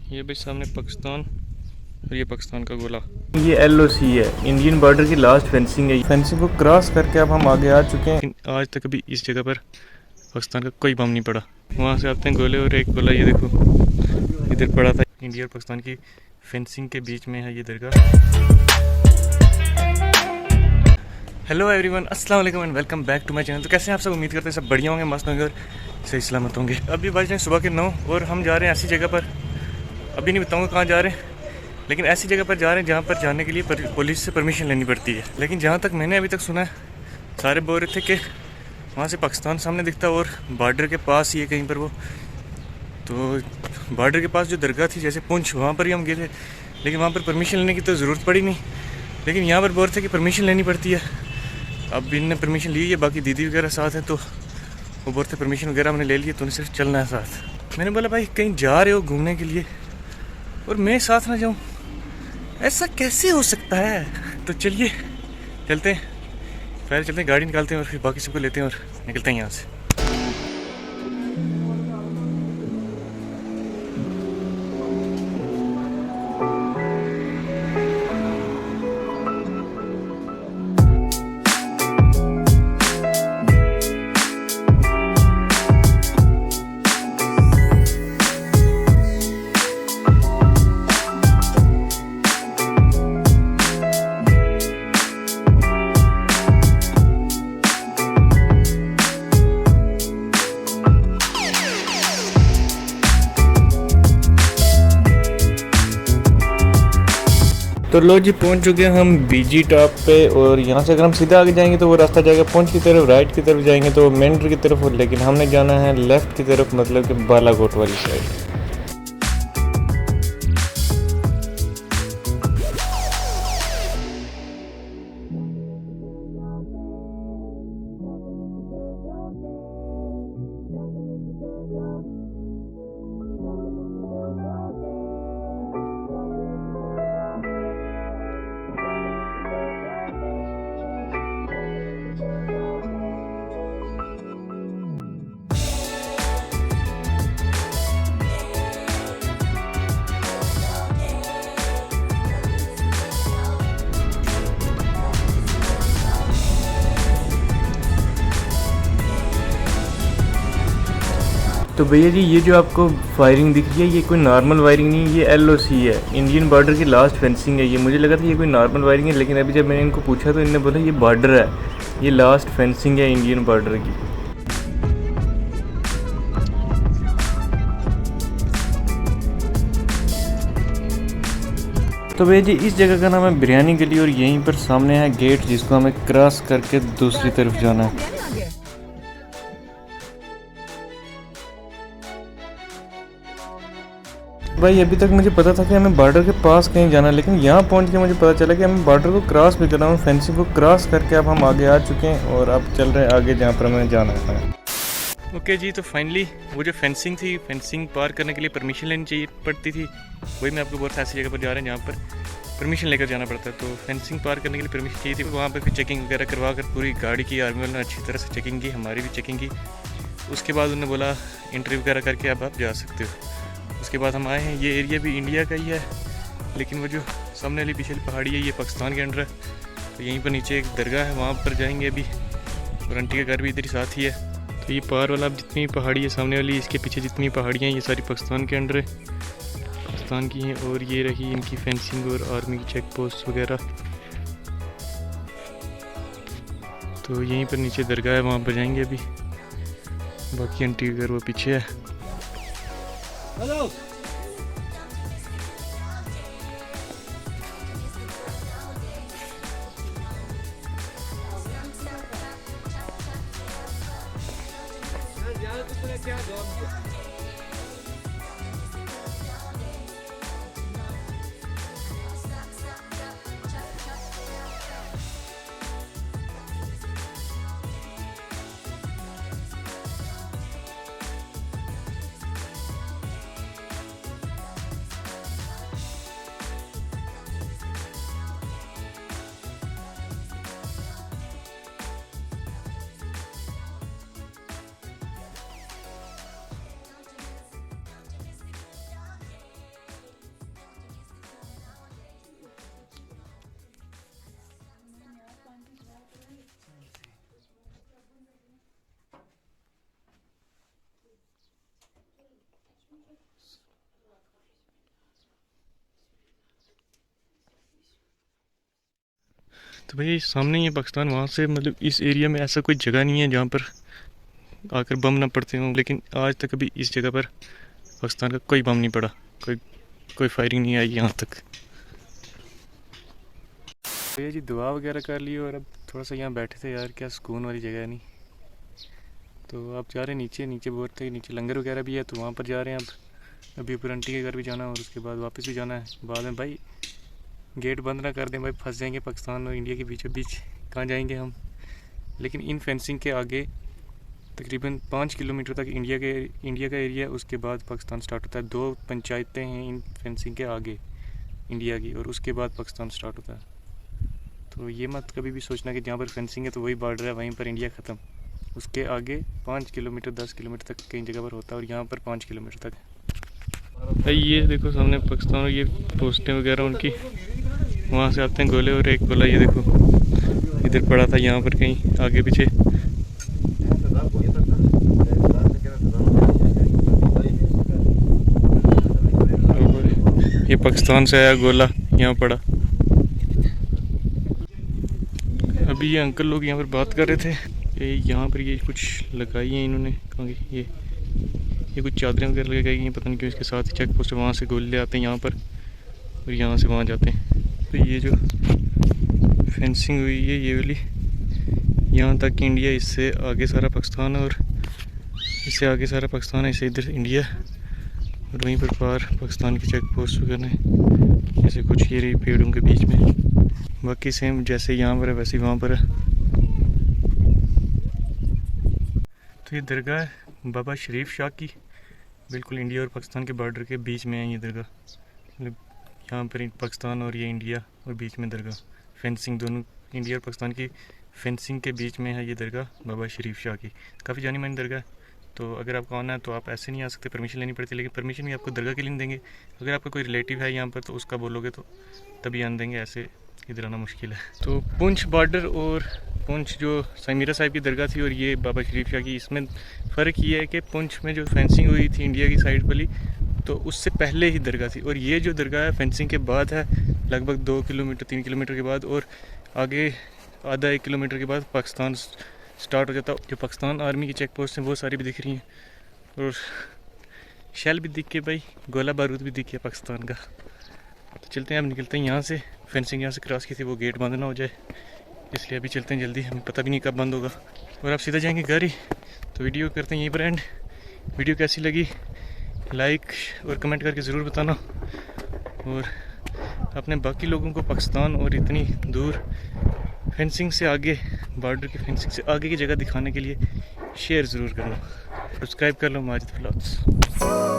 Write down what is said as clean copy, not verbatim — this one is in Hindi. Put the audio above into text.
ये भी सामने पाकिस्तान और ये पाकिस्तान का गोला। ये LOC है, इंडियन बॉर्डर की लास्ट फेंसिंग है। फेंसिंग को क्रॉस करके अब हम आगे आ चुके हैं। लेकिन आज तक अभी इस जगह पर पाकिस्तान का कोई बम नहीं पड़ा। वहाँ से आते हैं गोले और एक गोला ये देखो इधर पड़ा था। इंडिया और पाकिस्तान की फेंसिंग के बीच में है ये दरगाह। हेलो एवरीवन, अस्सलाम वालेकुम and welcome back to my channel. तो कैसे हैं आप सब? उम्मीद करते हैं सब बढ़िया होंगे, मस्त होंगे और सही सलामत होंगे। अभी बज रहे हैं सुबह के 9 और हम जा रहे हैं ऐसी जगह पर, अभी नहीं बताऊंगा कहाँ जा रहे हैं, लेकिन ऐसी जगह पर जा रहे हैं जहाँ पर जाने के लिए पुलिस से परमिशन लेनी पड़ती है। लेकिन जहाँ तक मैंने अभी तक सुना है, सारे बोल रहे थे कि वहाँ से पाकिस्तान सामने दिखता और बॉर्डर के पास ही है कहीं पर वो। तो बॉर्डर के पास जो दरगाह थी जैसे पुंछ, वहाँ पर ही हम गए थे, लेकिन वहाँ पर परमिशन लेने की तो ज़रूरत पड़ी नहीं। लेकिन यहाँ पर बोल रहे थे कि परमिशन लेनी पड़ती है। अब इनने परमिशन ली है, बाकी दीदी वगैरह साथ है, तो वो बोलते परमिशन वगैरह हमने ले लिए, तो उन्हें सिर्फ चलना है साथ। मैंने बोला भाई कहीं जा रहे हो घूमने के लिए और मैं साथ ना जाऊँ, ऐसा कैसे हो सकता है? तो चलिए चलते हैं, पहले चलते हैं, गाड़ी निकालते हैं और फिर बाकी सबको लेते हैं और निकलते हैं यहाँ से। तो लो जी, पहुंच चुके हैं हम BG टॉप पे। और यहाँ से अगर हम सीधा आगे जाएंगे तो वो रास्ता जाएगा पुंछ की तरफ, राइट की तरफ जाएंगे तो मेंढर की तरफ, लेकिन हमने जाना है लेफ़्ट की तरफ, मतलब कि बालाकोट वाली साइड। तो भैया जी, ये जो आपको फायरिंग दिख रही है, ये कोई नॉर्मल वायरिंग नहीं, ये LOC है, इंडियन बॉर्डर की लास्ट फेंसिंग है। ये मुझे लगा था ये कोई नॉर्मल वायरिंग है, लेकिन अभी जब मैंने इनको पूछा तो इन्होंने बोला ये बॉर्डर है, ये लास्ट फेंसिंग है इंडियन बॉर्डर की। तो भैया जी, इस जगह का नाम है बिरयानी गली और यहीं पर सामने है गेट, जिसको हमें क्रॉस करके दूसरी तरफ जाना है। भाई अभी तक मुझे पता था कि हमें बॉर्डर के पास कहीं जाना है, लेकिन यहाँ पहुँच के मुझे पता चला कि हमें बॉर्डर को क्रॉस भी करना है। फेंसिंग को क्रॉस करके अब हम आगे आ चुके हैं और अब चल रहे हैं आगे जहाँ पर हमें जाना है। ओके जी, तो फाइनली वो जो फेंसिंग थी, फेंसिंग पार करने के लिए परमिशन लेनी चाहिए पड़ती थी, वही मैं आपको बोल रहा था। ऐसी जगह पर जा रहे हैं जहाँ पर परमिशन लेकर जाना पड़ता है, तो फेंसिंग पार करने के लिए परमिशन चाहिए थी। वहाँ पर फिर चेकिंग वगैरह करवा कर पूरी गाड़ी की आर्मी वालों ने अच्छी तरह से चेकिंग की, हमारी भी चेकिंग की। उसके बाद उन्होंने बोला इंटरव्यू वगैरह करके अब आप जा सकते हो। उसके बाद हम आए हैं, ये एरिया भी इंडिया का ही है, लेकिन वो जो सामने वाली पिछली पहाड़ी है ये पाकिस्तान के अंडर है। तो यहीं पर नीचे एक दरगाह है, वहाँ पर जाएंगे अभी, और आंटी का घर भी इधर ही साथ ही है। तो ये पार वाला अब जितनी पहाड़ी है सामने वाली, इसके पीछे जितनी पहाड़ियाँ हैं ये सारी पाकिस्तान के अंडर है, पाकिस्तान की हैं। और ये रही इनकी फेंसिंग और आर्मी की चेक पोस्ट वगैरह। तो यहीं पर नीचे दरगाह है, वहाँ पर जाएंगे अभी। बाकी आंटी का घर वो पीछे है। हेलो क्या जॉब किया? तो भैया सामने ही है पाकिस्तान, वहाँ से मतलब इस एरिया में ऐसा कोई जगह नहीं है जहाँ पर आकर बम ना पड़ते हों, लेकिन आज तक अभी इस जगह पर पाकिस्तान का कोई बम नहीं पड़ा, कोई फायरिंग नहीं आई यहाँ तक। भैया जी दुआ वगैरह कर ली और अब थोड़ा सा यहाँ बैठे थे, यार क्या सुकून वाली जगह है नहीं। तो आप जा रहे हैं नीचे बोल थे नीचे लंगर वगैरह भी है, तो वहाँ पर जा रहे हैं अब। अभी ऊपर आंटी के घर भी जाना है और उसके बाद वापस भी जाना है। बाद में भाई गेट बंद ना कर दें भाई, फंस जाएंगे पाकिस्तान और इंडिया के बीचों बीच, कहाँ जाएंगे हम। लेकिन इन फेंसिंग के आगे तकरीबन 5 किलोमीटर तक इंडिया का एरिया, उसके बाद पाकिस्तान स्टार्ट होता है। 2 पंचायतें हैं इन फेंसिंग के आगे इंडिया की, और उसके बाद पाकिस्तान स्टार्ट होता है। तो ये मत कभी भी सोचना कि जहाँ पर फेंसिंग है तो वही बॉर्डर है, वहीं पर इंडिया ख़त्म। उसके आगे 5 किलोमीटर 10 किलोमीटर तक कई जगह पर होता है, और यहाँ पर 5 किलोमीटर तक। ये देखो सामने पाकिस्तान, और ये पोस्टें वगैरह उनकी, वहाँ से आते हैं गोले। और एक गोला ये देखो इधर पड़ा था, यहाँ पर कहीं आगे पीछे। ये पाकिस्तान से आया गोला यहाँ पड़ा। अभी ये अंकल लोग यहाँ पर बात कर रहे थे कि यहाँ पर ये कुछ लगाई है इन्होंने, कहाँ ये कुछ चादरें वगैरह लगाई हैं, पता नहीं क्यों। इसके साथ ही चेक पोस्ट, वहाँ से गोले आते हैं यहाँ पर और यहाँ से वहाँ जाते हैं। तो ये जो फेंसिंग हुई है ये वाली, यहाँ तक इंडिया, इससे आगे सारा पाकिस्तान, और इससे आगे सारा पाकिस्तान है, इससे इधर इंडिया, और वहीं पर पार पाकिस्तान की चेक पोस्ट वगैरह है। जैसे कुछ ये रही पेड़ों के बीच में, बाकी सेम जैसे यहाँ पर है वैसे ही वहाँ पर है। तो ये दरगाह है बाबा शरीफ शाह की, बिल्कुल इंडिया और पाकिस्तान के बॉर्डर के बीच में है ये दरगाह। मतलब यहाँ पर पाकिस्तान और ये इंडिया और बीच में दरगाह, फेंसिंग दोनों इंडिया और पाकिस्तान की फेंसिंग के बीच में है ये दरगाह बाबा शरीफ शाह की। काफ़ी जानी मानी दरगाह। तो अगर आपको आना है तो आप ऐसे नहीं आ सकते, परमिशन लेनी पड़ती है, लेकिन परमिशन भी आपको दरगाह के लिए देंगे। अगर आपका कोई रिलेटिव है यहाँ पर तो उसका बोलोगे तो तभी आने देंगे, ऐसे इधर आना मुश्किल है। तो पुंछ बॉर्डर और पुंछ जो समीरा साहिब की दरगाह थी और ये बाबा शरीफ शाह की, इसमें फ़र्क ये है कि पुंछ में जो फेंसिंग हुई थी इंडिया की साइड वाली, तो उससे पहले ही दरगाह थी, और ये जो दरगाह है फेंसिंग के बाद है, लगभग 2 किलोमीटर 3 किलोमीटर के बाद, और आगे आधा 1 किलोमीटर के बाद पाकिस्तान स्टार्ट हो जाता। जो पाकिस्तान आर्मी की चेक पोस्ट हैं वो सारी भी दिख रही हैं, और शेल भी दिख के भाई, गोला बारूद भी दिख गया पाकिस्तान का। तो चलते हैं, अब निकलते हैं यहाँ से। फेंसिंग यहाँ से क्रॉस की थी, वो गेट बंद ना हो जाए, इसलिए अभी चलते हैं जल्दी, हमें पता भी नहीं कब बंद होगा। और आप सीधा जाएंगे घर ही। तो वीडियो करते हैं यहीं पर एंड। वीडियो कैसी लगी लाइक और कमेंट करके ज़रूर बताना, और अपने बाकी लोगों को पाकिस्तान और इतनी दूर फेंसिंग से आगे, बॉर्डर की फेंसिंग से आगे की जगह दिखाने के लिए शेयर ज़रूर करना। सब्सक्राइब कर लो माजिद व्लॉग्स।